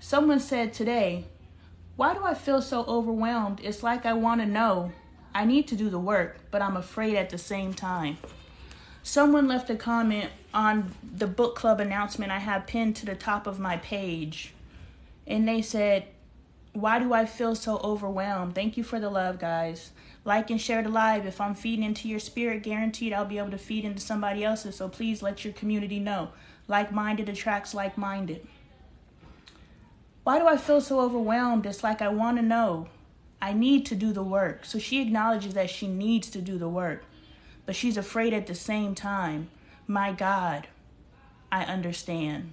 Someone said today, why do I feel so overwhelmed? It's like I want to know. I need to do the work, but I'm afraid at the same time. Someone left a comment on the book club announcement I have pinned to the top of my page. And they said, why do I feel so overwhelmed? Thank you for the love, guys. Like and share the live. If I'm feeding into your spirit, guaranteed I'll be able to feed into somebody else's. So please let your community know. Like-minded attracts like-minded. Why do I feel so overwhelmed? It's like I want to know. I need to do the work. So she acknowledges that she needs to do the work, but she's afraid at the same time. My God, I understand.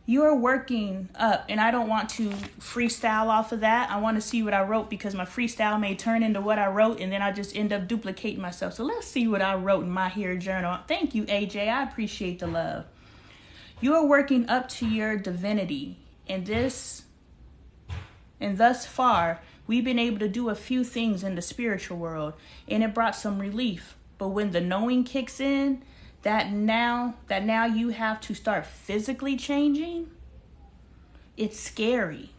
You are working up, and I don't want to freestyle off of that. I want to see what I wrote because my freestyle may turn into what I wrote, and then I just end up duplicating myself. So let's see what I wrote in my here journal. Thank you, AJ. I appreciate the love. You are working up to your divinity, and thus far, we've been able to do a few things in the spiritual world, and it brought some relief. But when the knowing kicks in, that now you have to start physically changing, it's scary.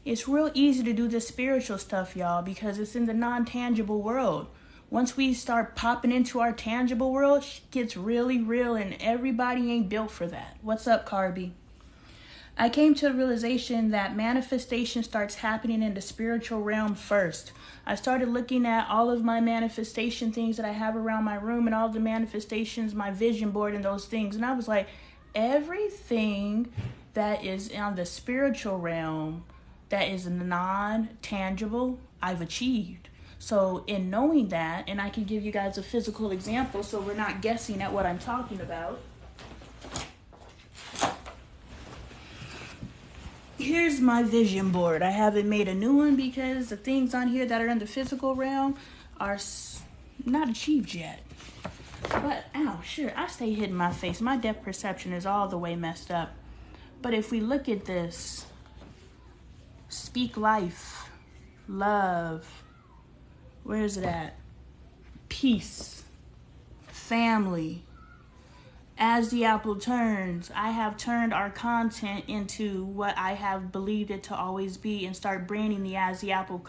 It's real easy to do the spiritual stuff, y'all, because it's in the non-tangible world. Once we start popping into our tangible world, it gets really real, and everybody ain't built for that. What's up, Carby? I came to the realization that manifestation starts happening in the spiritual realm first. I started looking at all of my manifestation things that I have around my room and all the manifestations, my vision board and those things. And I was like, everything that is on the spiritual realm that is non-tangible, I've achieved. So in knowing that, and I can give you guys a physical example so we're not guessing at what I'm talking about. Here's my vision board. I haven't made a new one because the things on here that are in the physical realm are not achieved yet. But, ow, sure, I stay hitting my face. My depth perception is all the way messed up. But if we look at this, speak life, love, where is it at? Peace, family. As the apple turns, I have turned our content into what I have believed it to always be and start branding the as the apple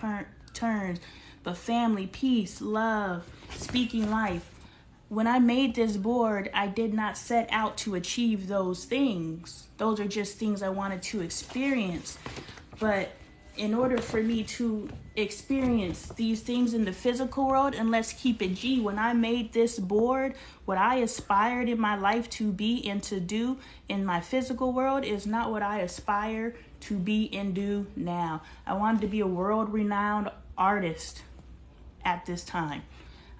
turns. But family, peace, love, speaking life. When I made this board, I did not set out to achieve those things. Those are just things I wanted to experience. But in order for me to experience these things in the physical world, and let's keep it G, when I made this board, what I aspired in my life to be and to do in my physical world is not what I aspire to be and do now. I wanted to be a world-renowned artist at this time.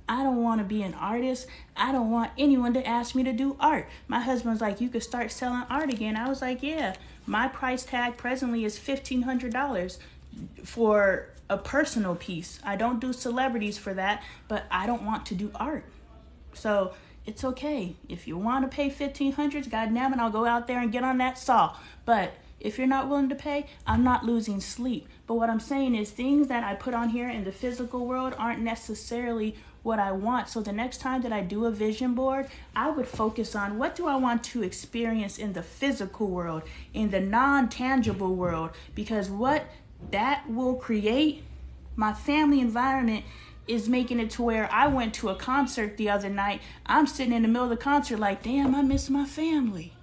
I don't want to be an artist. I don't want anyone to ask me to do art. My husband's like, you could start selling art again. I was like, yeah. My price tag presently is $1,500 for a personal piece. I don't do celebrities for that, but I don't want to do art. So it's okay. If you want to pay $1,500, goddamn it, I'll go out there and get on that saw. But if you're not willing to pay, I'm not losing sleep. But what I'm saying is things that I put on here in the physical world aren't necessarily what I want. So the next time that I do a vision board, I would focus on what do I want to experience in the physical world, in the non-tangible world, because what that will create, my family environment is making it to where I went to a concert the other night. I'm sitting in the middle of the concert like, damn, I miss my family,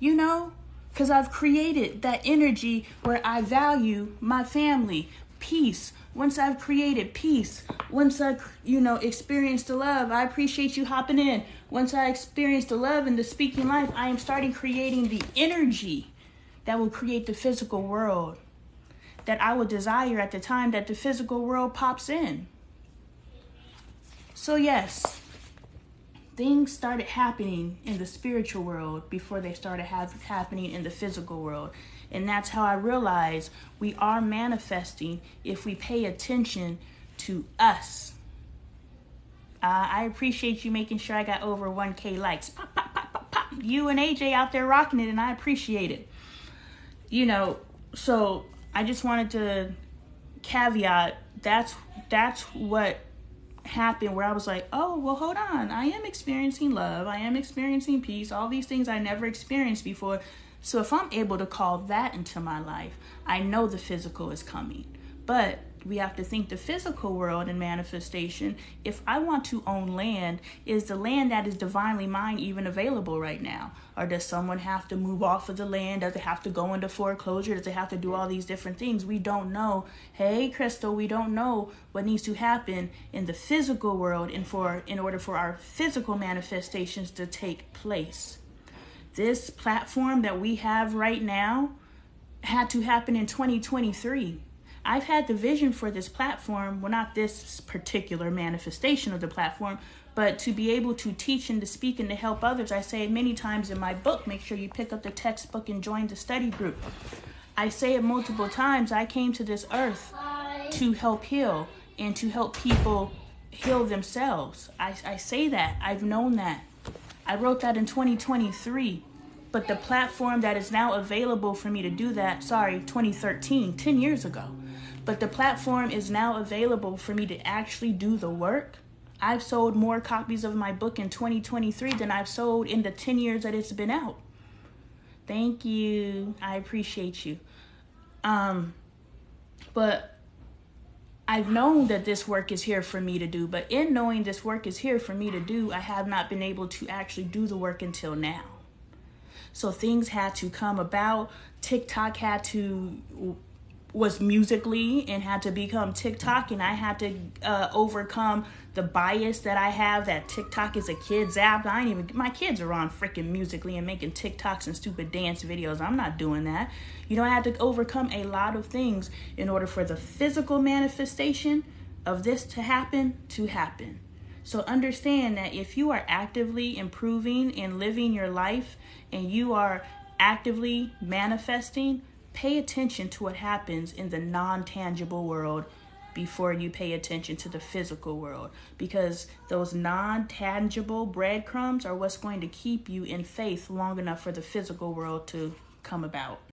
you know, because I've created that energy where I value my family, peace. Once I've created peace, once I, experienced the love, I appreciate you hopping in. Once I experience the love and the speaking life, I am starting creating the energy that will create the physical world that I would desire at the time that the physical world pops in. So yes, things started happening in the spiritual world before they started happening in the physical world. And that's how I realized we are manifesting if we pay attention to us. I appreciate you making sure I got over 1K likes. Pop, pop, pop, pop, pop. You and AJ out there rocking it, and I appreciate it. So I just wanted to caveat, that's what happened, where I was like, oh, well, hold on. I am experiencing love. I am experiencing peace. All these things I never experienced before. So if I'm able to call that into my life, I know the physical is coming. But we have to think the physical world and manifestation. If I want to own land, is the land that is divinely mine even available right now? Or does someone have to move off of the land? Does it have to go into foreclosure? Does it have to do all these different things? We don't know. Hey, Crystal, we don't know what needs to happen in the physical world in order for our physical manifestations to take place. This platform that we have right now had to happen in 2023. I've had the vision for this platform, well, not this particular manifestation of the platform, but to be able to teach and to speak and to help others. I say it many times in my book, make sure you pick up the textbook and join the study group. I say it multiple times, I came to this earth to help heal and to help people heal themselves. I say that, I've known that. I wrote that in 2023. But the platform that is now available for me to do that, 2013, 10 years ago. But the platform is now available for me to actually do the work. I've sold more copies of my book in 2023 than I've sold in the 10 years that it's been out. Thank you. I appreciate you. But I've known that this work is here for me to do. But in knowing this work is here for me to do, I have not been able to actually do the work until now. So things had to come about. TikTok was Musically and had to become TikTok, and I had to overcome the bias that I have that TikTok is a kid's app. My kids are on freaking Musically and making TikToks and stupid dance videos. I'm not doing that. I had to overcome a lot of things in order for the physical manifestation of this to happen. So understand that if you are actively improving and living your life and you are actively manifesting, pay attention to what happens in the non-tangible world before you pay attention to the physical world, because those non-tangible breadcrumbs are what's going to keep you in faith long enough for the physical world to come about.